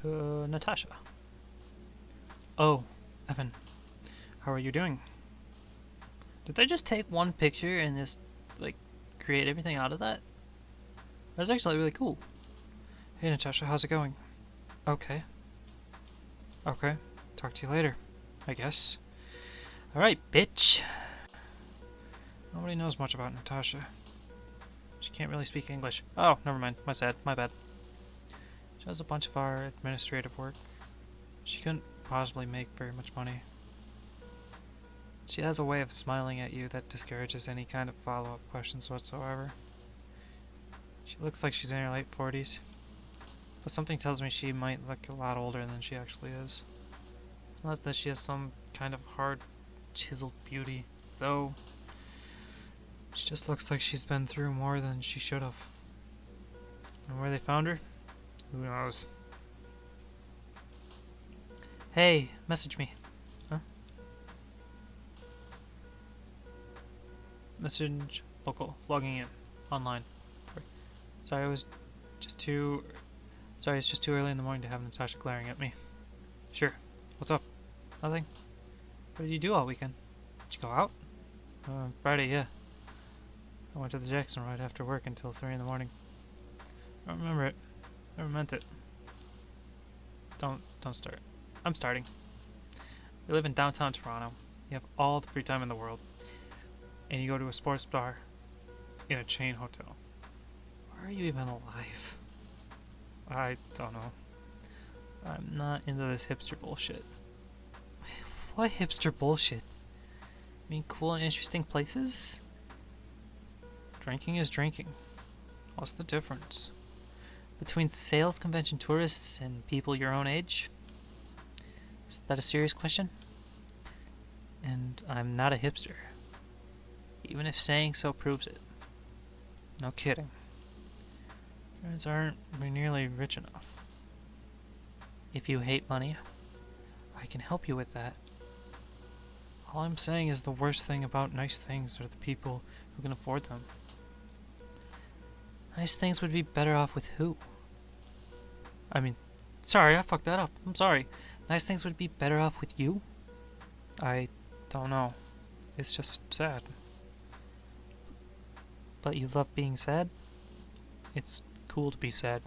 with Natasha. Oh, Evan, how are you doing? Did they just take one picture and just, like, create everything out of that? That's actually really cool. Hey Natasha, how's it going? Okay. Okay. Talk to you later, I guess. Alright, bitch. Nobody knows much about Natasha. She can't really speak English. Oh, never mind. My bad. She does a bunch of our administrative work. She couldn't possibly make very much money. She has a way of smiling at you that discourages any kind of follow-up questions whatsoever. She looks like she's in her late 40s, but something tells me she might look a lot older than she actually is. It's not that she has some kind of hard, chiseled beauty, though. She just looks like she's been through more than she should have. And where they found her? Who knows? Hey, message me. Huh? Message local. Logging in. Online. Sorry, it's just too early in the morning to have Natasha glaring at me. Sure. What's up? Nothing. What did you do all weekend? Did you go out? Friday, yeah. I went to the Jackson right after work until 3 in the morning. I don't remember it. Never meant it. Don't start. I'm starting. You live in downtown Toronto. You have all the free time in the world. And you go to a sports bar in a chain hotel. Why are you even alive? I don't know. I'm not into this hipster bullshit. What hipster bullshit? I mean, cool and interesting places? Drinking is drinking. What's the difference? Between sales convention tourists and people your own age? Is that a serious question? And I'm not a hipster. Even if saying so proves it. No kidding. Parents aren't nearly rich enough. If you hate money, I can help you with that. All I'm saying is the worst thing about nice things are the people who can afford them. Nice things would be better off with who? Sorry, I fucked that up. I'm sorry. Nice things would be better off with you? I don't know. It's just sad. But you love being sad? It's cool to be sad.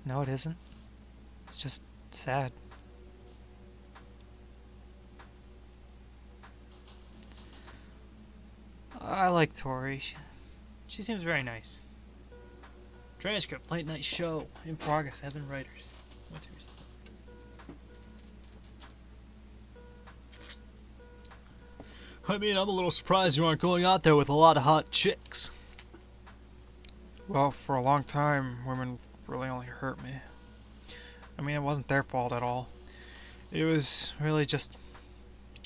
No, it isn't. It's just sad. I like Tori. She seems very nice. Transcript, late night show, in progress, Evan Writers. Winters. I'm a little surprised you aren't going out there with a lot of hot chicks. Well, for a long time, women really only hurt me. It wasn't their fault at all. It was really just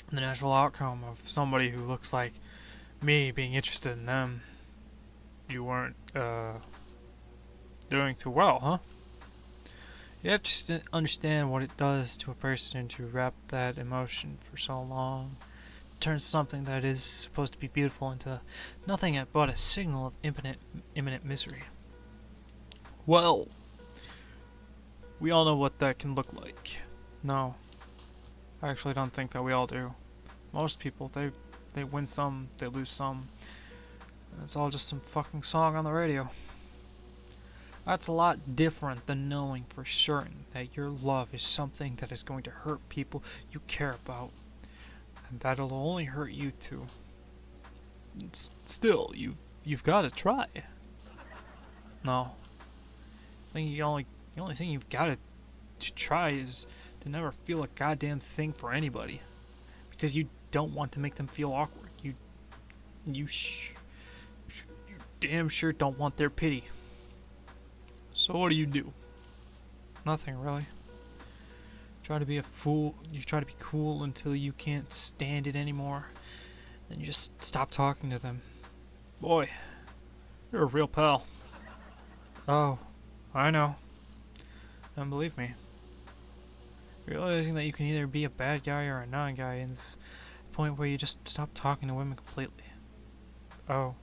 the natural outcome of somebody who looks like me being interested in them. You weren't, doing too well, huh? You have to understand what it does to a person to wrap that emotion for so long. Turn something that is supposed to be beautiful into nothing but a signal of imminent misery. Well, we all know what that can look like. No, I actually don't think that we all do. Most people, they win some, they lose some. It's all just some fucking song on the radio. That's a lot different than knowing for certain that your love is something that is going to hurt people you care about. And that'll only hurt you too. Still, you've got to try. No. The only thing you've got to try is to never feel a goddamn thing for anybody. Because you don't want to make them feel awkward. You damn sure don't want their pity. So what do? Nothing, really. Try to be a fool. You try to be cool until you can't stand it anymore. Then you just stop talking to them. Boy, you're a real pal. Oh, I know. And believe me, realizing that you can either be a bad guy or a non-guy is the point where you just stop talking to women completely. Oh,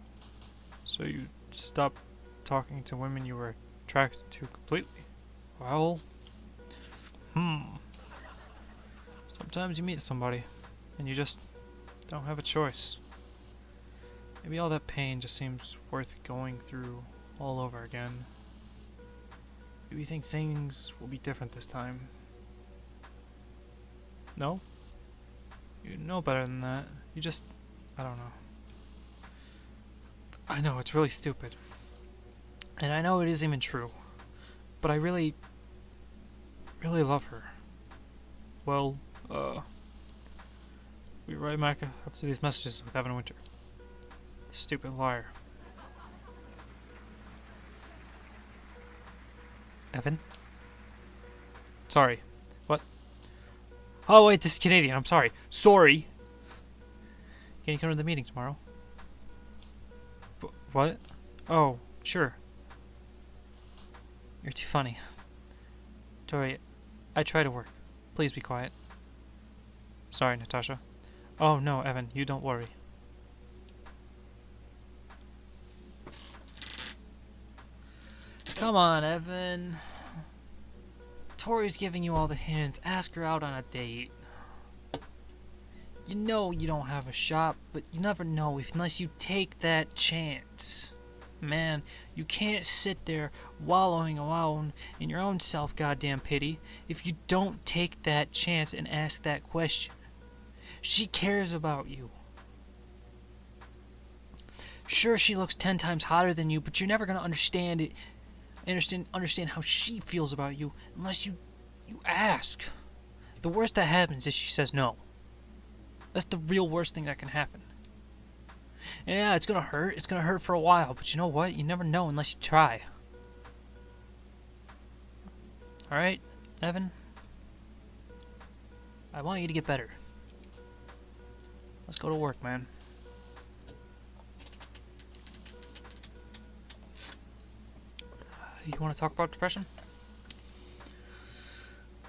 so you stopped talking to women you were attracted to completely? Well, Sometimes you meet somebody, and you just don't have a choice. Maybe all that pain just seems worth going through all over again. Maybe you think things will be different this time. No? You know better than that. You just... I don't know. I know, it's really stupid. And I know it isn't even true. But I really love her. Well, we write back after these messages with Evan Winter. Stupid liar. Evan? Sorry. What? Oh wait, this is Canadian, I'm sorry. Sorry! Can you come to the meeting tomorrow? What? Oh, sure. You're too funny. Tori, I try to work. Please be quiet. Sorry, Natasha. Oh no, Evan, you don't worry. Come on, Evan. Tori's giving you all the hints. Ask her out on a date. You know you don't have a shot, but you never know unless you take that chance. Man, you can't sit there wallowing around in your own self-goddamn pity if you don't take that chance and ask that question. She cares about you. Sure, she looks 10 times hotter than you, but you're never gonna understand it. Understand how she feels about you unless you ask. The worst that happens is she says no. That's the real worst thing that can happen. And yeah, it's gonna hurt. It's gonna hurt for a while, but you know what? You never know unless you try. Alright, Evan? I want you to get better. Let's go to work, man. You want to talk about depression?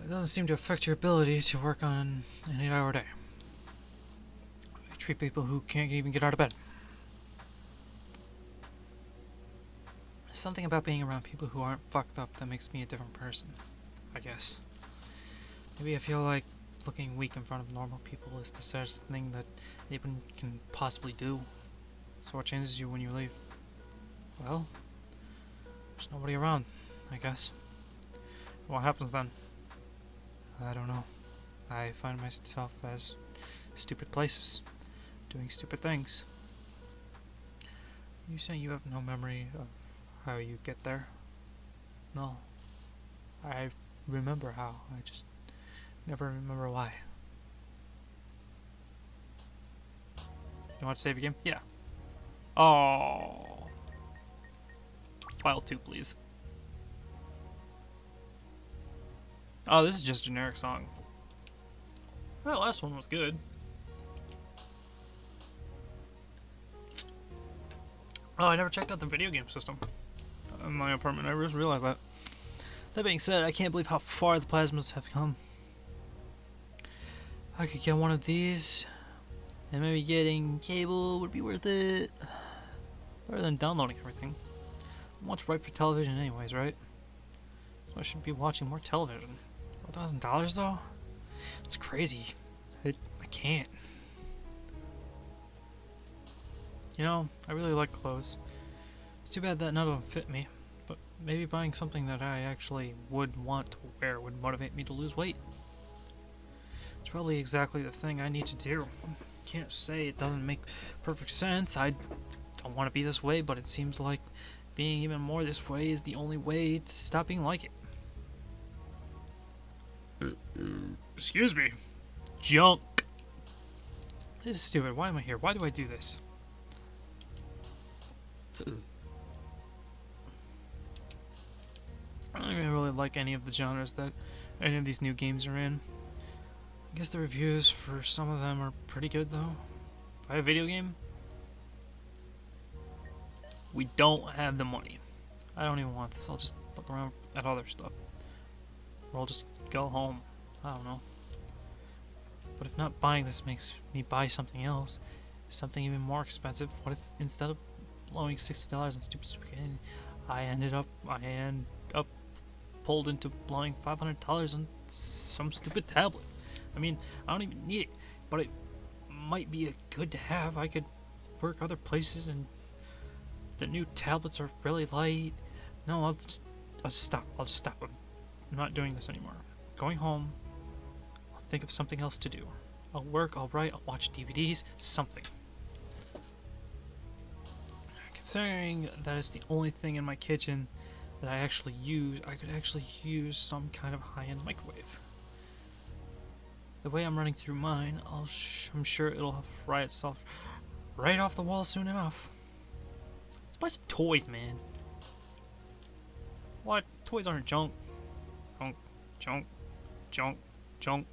It doesn't seem to affect your ability to work on an 8-hour day. You treat people who can't even get out of bed. There's something about being around people who aren't fucked up that makes me a different person, I guess. Maybe I feel like looking weak in front of normal people is the saddest thing that anyone can possibly do. So what changes you when you leave? Well, there's nobody around, I guess. What happens then? I don't know. I find myself as stupid places, doing stupid things. You saying you have no memory of how you get there? No. I remember how, I just never remember why. You want to save a game? Yeah. Oh. File 2, please. Oh, this is just a generic song. Well, the last one was good. Oh, I never checked out the video game system in my apartment. I just realized that. That being said, I can't believe how far the plasmas have come. I could get one of these, and maybe getting cable would be worth it. Better than downloading everything. What's right for television anyways, right? So I should be watching more television. $4,000 though? It's crazy. I can't. You know, I really like clothes. It's too bad that none of them fit me, but maybe buying something that I actually would want to wear would motivate me to lose weight. It's probably exactly the thing I need to do. Can't say it doesn't make perfect sense. I don't want to be this way, but it seems like being even more this way is the only way to stop being like it. Excuse me. Junk. This is stupid. Why am I here? Why do I do this? I don't even really like any of the genres that any of these new games are in. I guess the reviews for some of them are pretty good though. Buy a video game? We don't have the money. I don't even want this. I'll just look around at other stuff. Or I'll just go home. I don't know. But if not buying this makes me buy something else, something even more expensive, what if instead of blowing $60 on stupid spaghetti, I end up pulled into blowing $500 on some stupid tablet. I mean, I don't even need it, but it might be a good to have. I could work other places, and the new tablets are really light. No, I'll just stop. I'll just stop. I'm not doing this anymore. Going home. I'll think of something else to do. I'll work, I'll write, I'll watch DVDs, something. Considering that is the only thing in my kitchen that I actually use, I could actually use some kind of high-end microwave. The way I'm running through mine, I'm sure it'll fry itself right off the wall soon enough. Let's buy some toys, man. What? Toys aren't junk. Junk, junk, junk, junk.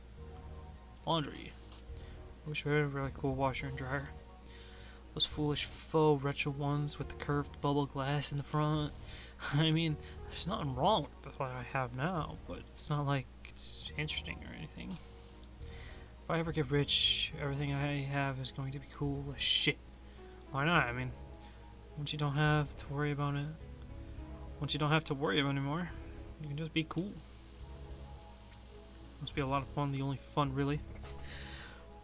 Laundry. I wish we had a really cool washer and dryer. Those foolish faux retro ones with the curved bubble glass in the front. I mean, there's nothing wrong with what I have now, but it's not like it's interesting or anything. If I ever get rich, everything I have is going to be cool as shit. Why not? I mean, once you don't have to worry about it, once you don't have to worry about it anymore, you can just be cool. Must be a lot of fun, the only fun really.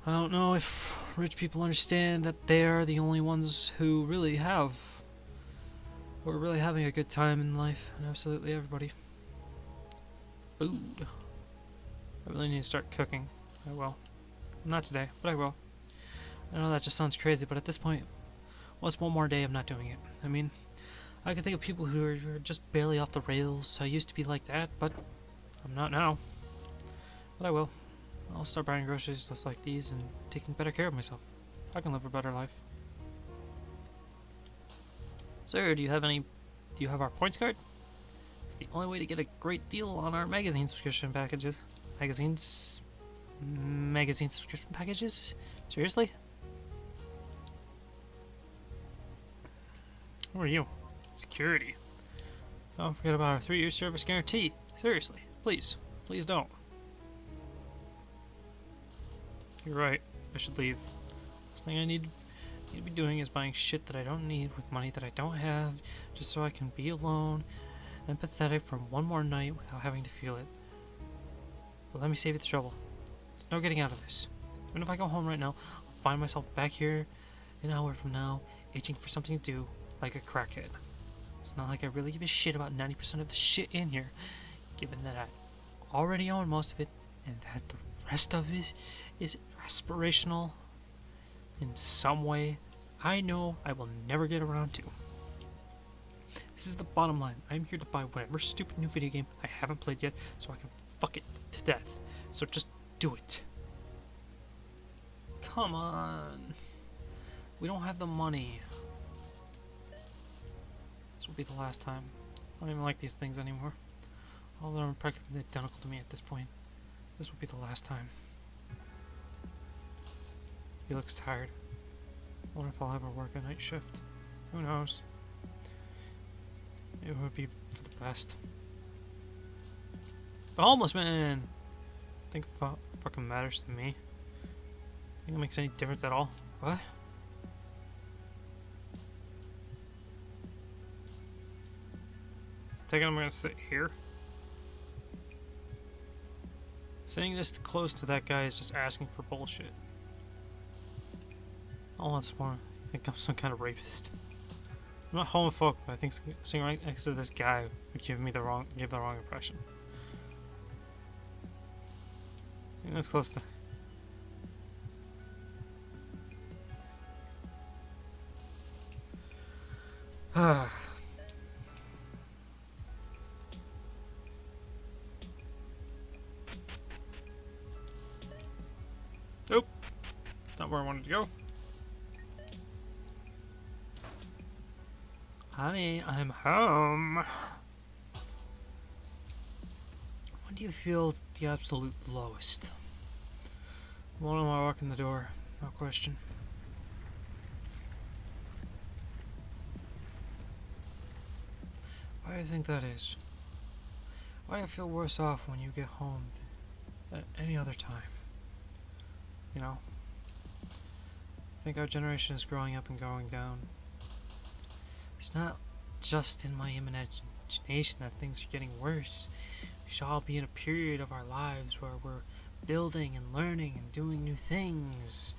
I don't know if rich people understand that they are the only ones who really are really having a good time in life, and absolutely everybody. Food. I really need to start cooking. I will. Not today, but I will. I know that just sounds crazy, but at this point, what's one more day of not doing it? I mean, I can think of people who are just barely off the rails. I used to be like that, but I'm not now. But I will. I'll start buying groceries just like these and taking better care of myself. I can live a better life. Sir, do you have our points card? It's the only way to get a great deal on our magazine subscription packages. Magazine subscription packages? Seriously? Who are you? Security. Don't forget about our 3-year service guarantee. Seriously, please. Please don't. You're right. I should leave. Last thing I need to be doing is buying shit that I don't need with money that I don't have, just so I can be alone and pathetic for one more night without having to feel it. But let me save you the trouble. There's no getting out of this. Even if I go home right now, I'll find myself back here an hour from now, itching for something to do, like a crackhead. It's not like I really give a shit about 90% of the shit in here, given that I already own most of it, and that the rest of it is aspirational in some way I know I will never get around to. This is the bottom line. I'm here to buy whatever stupid new video game I haven't played yet so I can fuck it to death. So just do it. Come on. We don't have the money. This will be the last time. I don't even like these things anymore. All of them are practically identical to me at this point. This will be the last time. He looks tired. I wonder if I'll ever work a night shift. Who knows? It would be for the best. The homeless man! Think fucking matters to me. Think it makes any difference at all? What? Taking I'm gonna sit here. Sitting this close to that guy is just asking for bullshit. All this more, I think I'm some kind of rapist. I'm not homophobic, but I think sitting right next to this guy would give the wrong impression. I think that's close to. Nope. Not where I wanted to go. Honey, I'm home. When do you feel the absolute lowest? The moment I walk in the door, no question. Why do you think that is? Why do you feel worse off when you get home than at any other time? You know? I think our generation is growing up and going down. It's not just in my imagination that things are getting worse. We should all be in a period of our lives where we're building and learning and doing new things,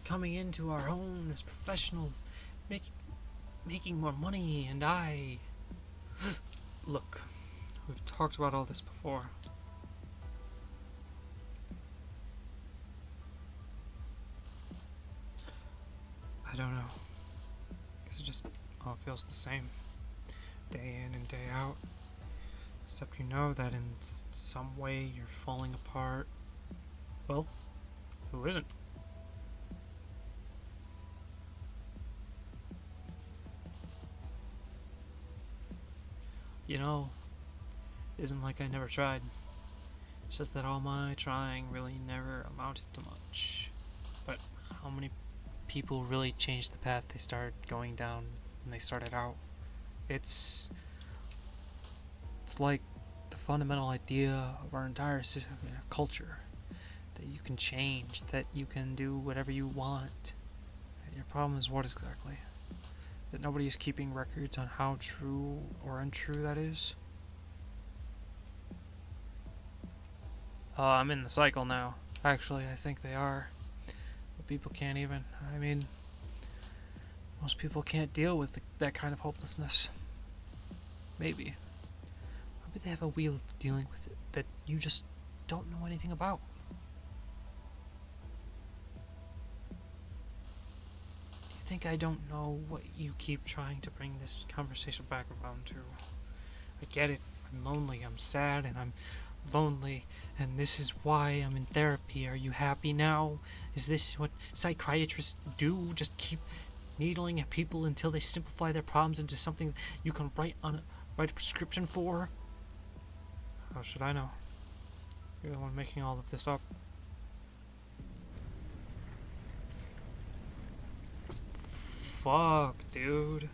coming into our own as professionals, making more money, and Look, we've talked about all this before. I don't know. Because it just all feels the same. Day in and day out. Except you know that in some way you're falling apart. Well, who isn't? You know, it isn't like I never tried. It's just that all my trying really never amounted to much. But how many people really changed the path they started going down when they started out? It's like the fundamental idea of our entire culture, that you can change, that you can do whatever you want. And your problem is what exactly? That nobody is keeping records on how true or untrue that is? I'm in the cycle now. Actually, I think they are. But people can't even. I mean, most people can't deal with that kind of hopelessness. Maybe. Maybe they have a way of dealing with it that you just don't know anything about. Do you think I don't know what you keep trying to bring this conversation back around to? I get it. I'm lonely, I'm sad, and I'm lonely, and this is why I'm in therapy. Are you happy now? Is this what psychiatrists do? Just keep needling at people until they simplify their problems into something you can write a prescription for? How should I know? You're the one making all of this up. Fuck, dude.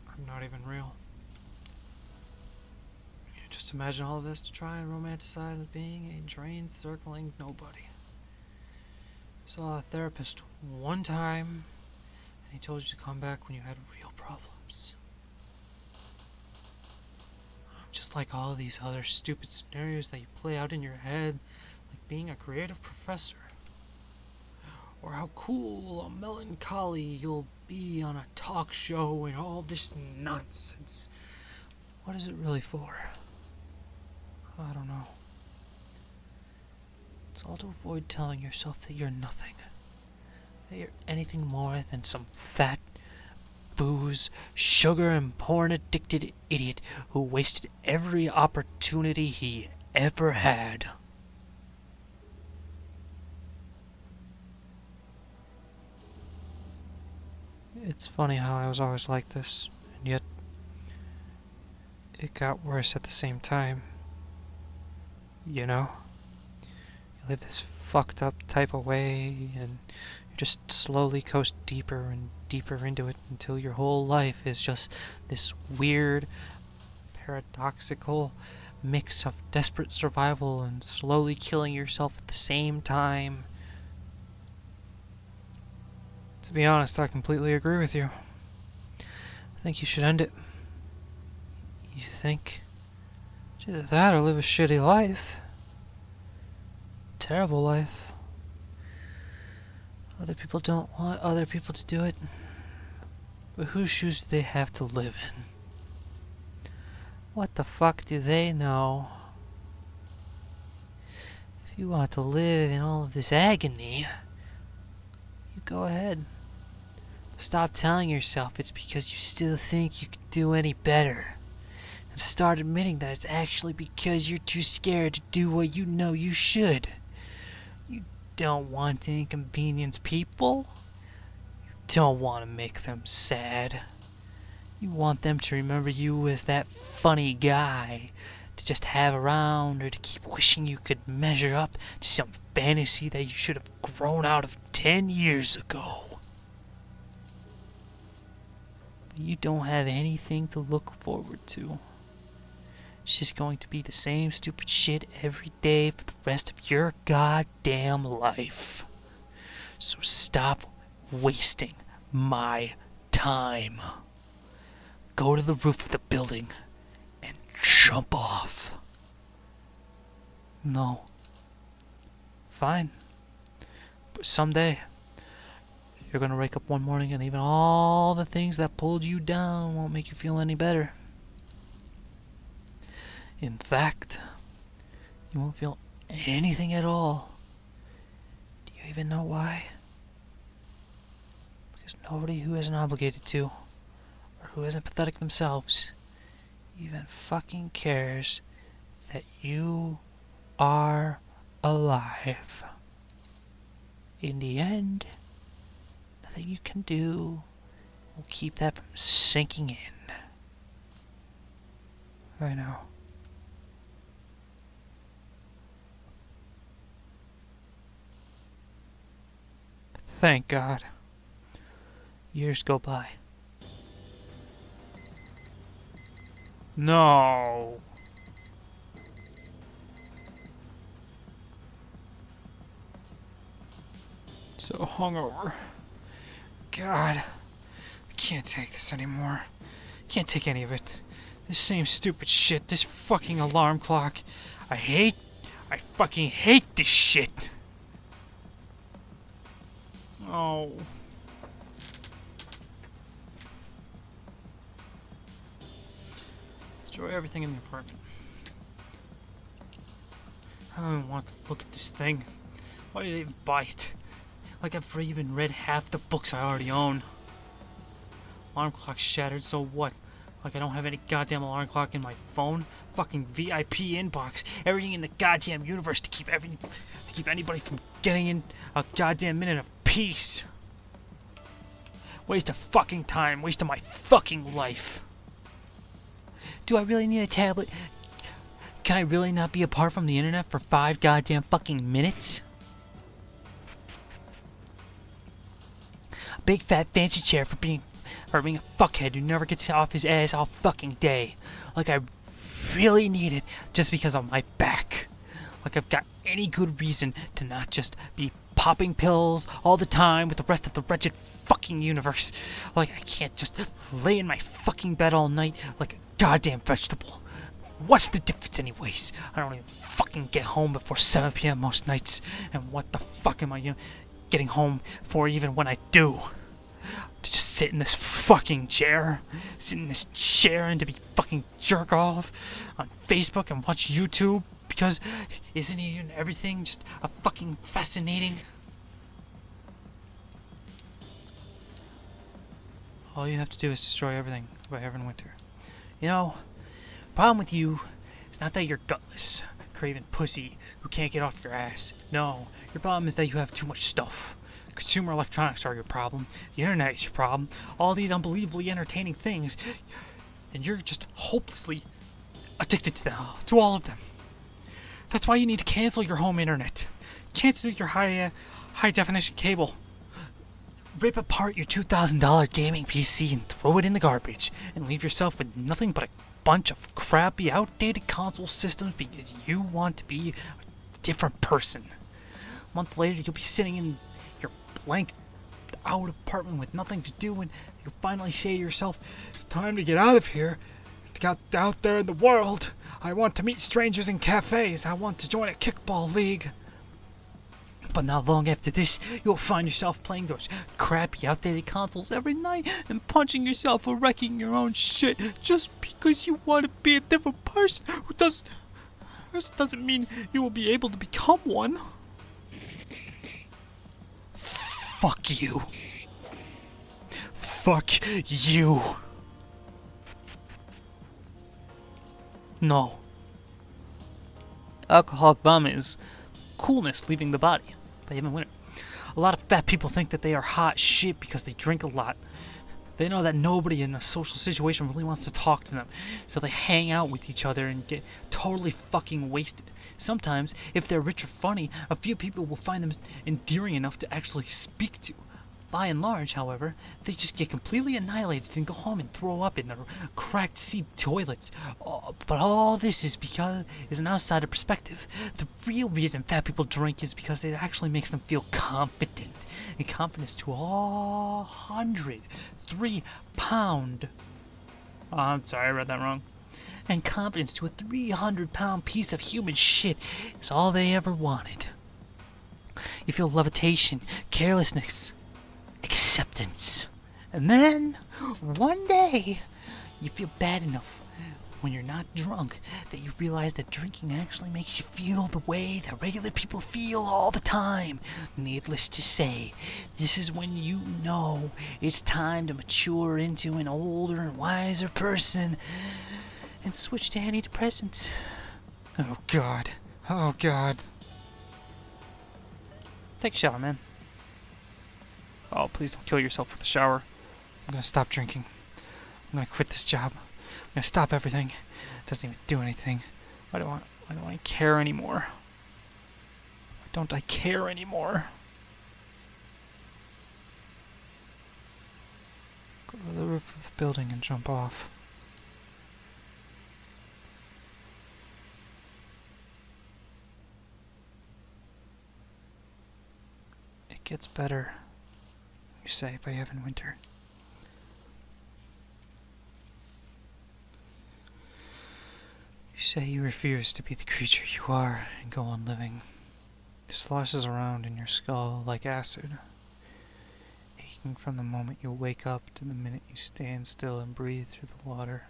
I'm not even real. Just imagine all of this to try and romanticize being a drain circling nobody. Saw a therapist one time, and he told you to come back when you had real problems. Just like all of these other stupid scenarios that you play out in your head, like being a creative professor. Or how cool or melancholy you'll be on a talk show and all this nonsense. What is it really for? I don't know. It's all to avoid telling yourself that you're nothing. That you're anything more than some fat, booze, sugar, and porn-addicted idiot who wasted every opportunity he ever had. It's funny how I was always like this, and yet it got worse at the same time. You know? You live this fucked up type of way, and you just slowly coast deeper and deeper into it until your whole life is just this weird, paradoxical mix of desperate survival and slowly killing yourself at the same time. To be honest, I completely agree with you. I think you should end it. You think? It's either that or live a shitty life. Terrible life. Other people don't want other people to do it. But whose shoes do they have to live in? What the fuck do they know? If you want to live in all of this agony, you go ahead. Stop telling yourself it's because you still think you can do any better. And start admitting that it's actually because you're too scared to do what you know you should. You don't want to inconvenience people. You don't want to make them sad. You want them to remember you as that funny guy to just have around, or to keep wishing you could measure up to some fantasy that you should have grown out of 10 years ago. But you don't have anything to look forward to. It's just going to be the same stupid shit every day for the rest of your goddamn life. So stop wasting my time. go to the roof of the building and jump off. No. Fine. But someday, you're gonna wake up one morning and even all the things that pulled you down won't make you feel any better. In fact, you won't feel anything at all. Do you even know why? Because nobody who isn't obligated to, or who isn't pathetic themselves, even fucking cares that you are alive. In the end, nothing you can do will keep that from sinking in. I know. But thank God. Years go by. No. So hungover. God, I can't take this anymore. Can't take any of it. This same stupid shit, this fucking alarm clock. I fucking hate this shit. Oh. Destroy everything in the apartment. I don't even want to look at this thing. Why did I even buy it? Like I've even read half the books I already own. Alarm clock shattered, so what? Like I don't have any goddamn alarm clock in my phone? Fucking VIP inbox. Everything in the goddamn universe to keep anybody from getting in a goddamn minute of peace. Waste of fucking time. Waste of my fucking life. Do I really need a tablet? Can I really not be apart from the internet for 5 goddamn fucking minutes? Big fat fancy chair for being a fuckhead who never gets off his ass all fucking day. Like I really need it just because of my back. Like I've got any good reason to not just be popping pills all the time with the rest of the wretched fucking universe. Like I can't just lay in my fucking bed all night like a goddamn vegetable. What's the difference anyways? I don't even fucking get home before 7 p.m. most nights. And what the fuck am I getting home for even when I do? To just sit in this fucking chair? Sit in this chair and to be fucking jerk off on Facebook and watch YouTube? Because isn't even everything just a fucking fascinating? All you have to do is destroy everything by Evan Winter. You know, problem with you is not that you're gutless, craven pussy who can't get off your ass. No, your problem is that you have too much stuff. Consumer electronics are your problem. The internet is your problem. All these unbelievably entertaining things, and you're just hopelessly addicted to them, to all of them. That's why you need to cancel your home internet. Cancel your high definition cable. Rip apart your $2,000 gaming PC and throw it in the garbage, and leave yourself with nothing but a bunch of crappy, outdated console systems because you want to be a different person. A month later, you'll be sitting in your blank out apartment with nothing to do, and you finally say to yourself, it's time to get out of here. It's got out there in the world. I want to meet strangers in cafes. I want to join a kickball league. But not long after this, you'll find yourself playing those crappy, outdated consoles every night and punching yourself or wrecking your own shit just because you want to be a different person who doesn't mean you will be able to become one. Fuck you. Fuck you. No. Alcoholic vomit is coolness leaving the body by Evan Winter. A lot of fat people think that they are hot shit because they drink a lot. They know that nobody in a social situation really wants to talk to them, so they hang out with each other and get totally fucking wasted. Sometimes, if they're rich or funny, a few people will find them endearing enough to actually speak to. By and large, however, they just get completely annihilated and go home and throw up in their cracked seat toilets. But all this is because is an outsider perspective. The real reason fat people drink is because it actually makes them feel confident. And confidence to 103-pound I'm sorry, I read that wrong. And confidence to a 300-pound piece of human shit is all they ever wanted. You feel levitation, carelessness, acceptance. And then, one day, you feel bad enough when you're not drunk that you realize that drinking actually makes you feel the way that regular people feel all the time. Needless to say, this is when you know it's time to mature into an older and wiser person and switch to antidepressants. Oh God. Oh God. Take a shower, man. Oh, please don't kill yourself with the shower. I'm gonna stop drinking. I'm gonna quit this job. I'm gonna stop everything. It doesn't even do anything. Why don't I care anymore? Why don't I care anymore? Go to the roof of the building and jump off. It gets better, you say, by Evan Winter. You say you refuse to be the creature you are and go on living. It sloshes around in your skull like acid, aching from the moment you wake up to the minute you stand still and breathe through the water,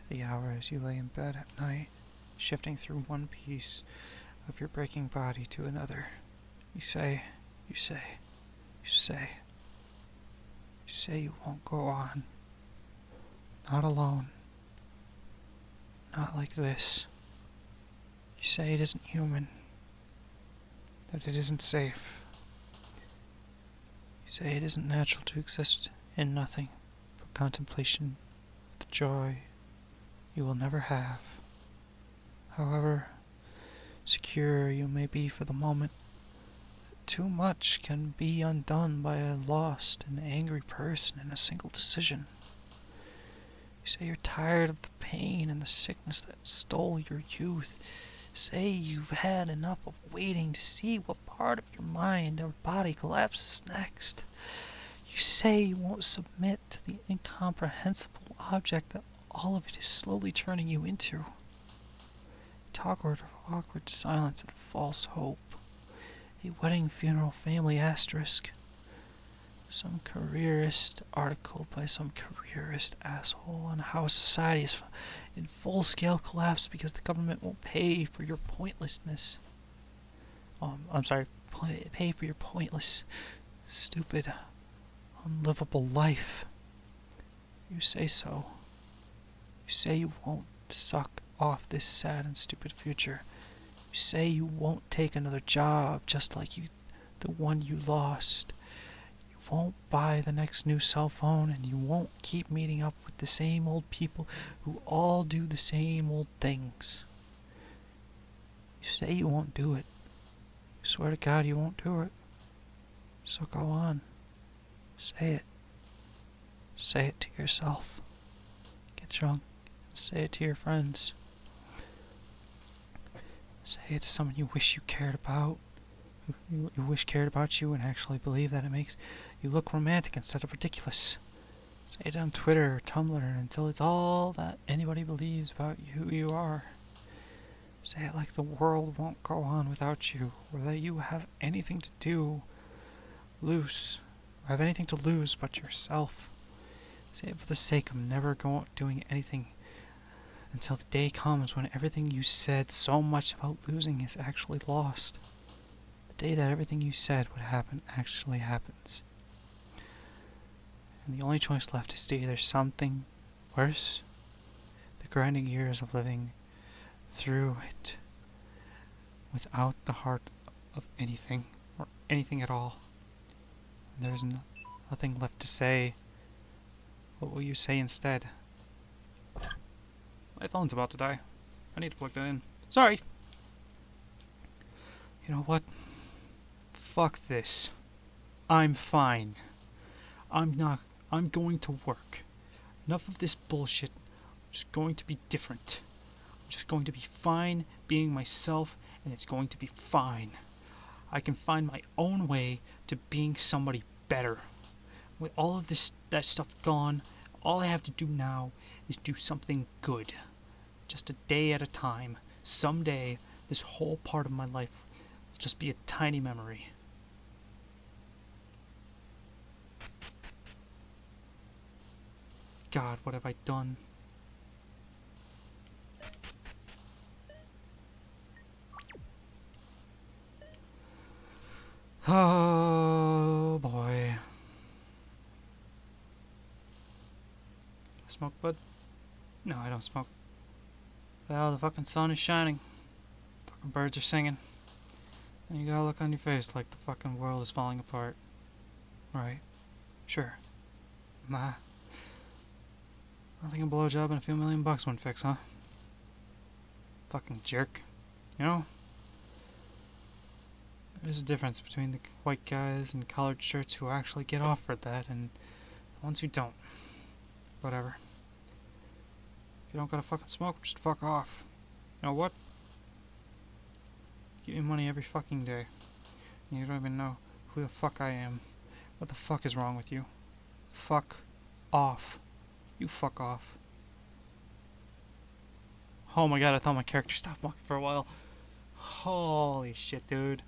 to the hours you lay in bed at night, shifting through one piece of your breaking body to another. You say you won't go on. Not alone. Not like this. You say it isn't human. That it isn't safe. You say it isn't natural to exist in nothing but contemplation, the joy you will never have. However secure you may be for the moment, too much can be undone by a lost and angry person in a single decision. You say you're tired of the pain and the sickness that stole your youth. Say you've had enough of waiting to see what part of your mind or body collapses next. You say you won't submit to the incomprehensible object that all of it is slowly turning you into. Talk of awkward silence and false hope. A wedding funeral family asterisk. Some careerist article by some careerist asshole on how society is in full-scale collapse because the government won't pay for your pointlessness. Pay for your pointless, stupid, unlivable life. You say so. You say you won't suck off this sad and stupid future. You say you won't take another job just like the one you lost. You won't buy the next new cell phone, and you won't keep meeting up with the same old people who all do the same old things. You say you won't do it. You swear to God you won't do it. So go on. Say it. Say it to yourself. Get drunk and say it to your friends. Say it to someone you wish you cared about. You wish cared about you and actually believe that it makes you look romantic instead of ridiculous. Say it on Twitter or Tumblr until it's all that anybody believes about who you are. Say it like the world won't go on without you, or that you have anything to lose but yourself. Say it for the sake of never doing anything until the day comes when everything you said so much about losing is actually lost. The day that everything you said would happen actually happens. And the only choice left is to either something worse, the grinding years of living through it without the heart of anything or anything at all. There's nothing left to say. What will you say instead? My phone's about to die. I need to plug that in. Sorry. You know what? Fuck this. I'm fine. I'm going to work. Enough of this bullshit. I'm just going to be different. I'm just going to be fine being myself, and it's going to be fine. I can find my own way to being somebody better. With all of that stuff gone, All I have to do now is do something good. Just a day at a time. Someday, this whole part of my life will just be a tiny memory. God, what have I done? Oh boy. Smoke, bud? No, I don't smoke. Well, the fucking sun is shining. Fucking birds are singing. And you got a look on your face like the fucking world is falling apart. Right. Sure. I think a blowjob and a few $1,000,000 wouldn't fix, huh? Fucking jerk. You know? There's a difference between the white guys in collared shirts who actually get offered that and the ones who don't. Whatever. If you don't gotta fucking smoke, just fuck off. You know what? Give me money every fucking day. And you don't even know who the fuck I am. What the fuck is wrong with you? Fuck off. You fuck off. Oh my god, I thought my character stopped walking for a while. Holy shit, dude.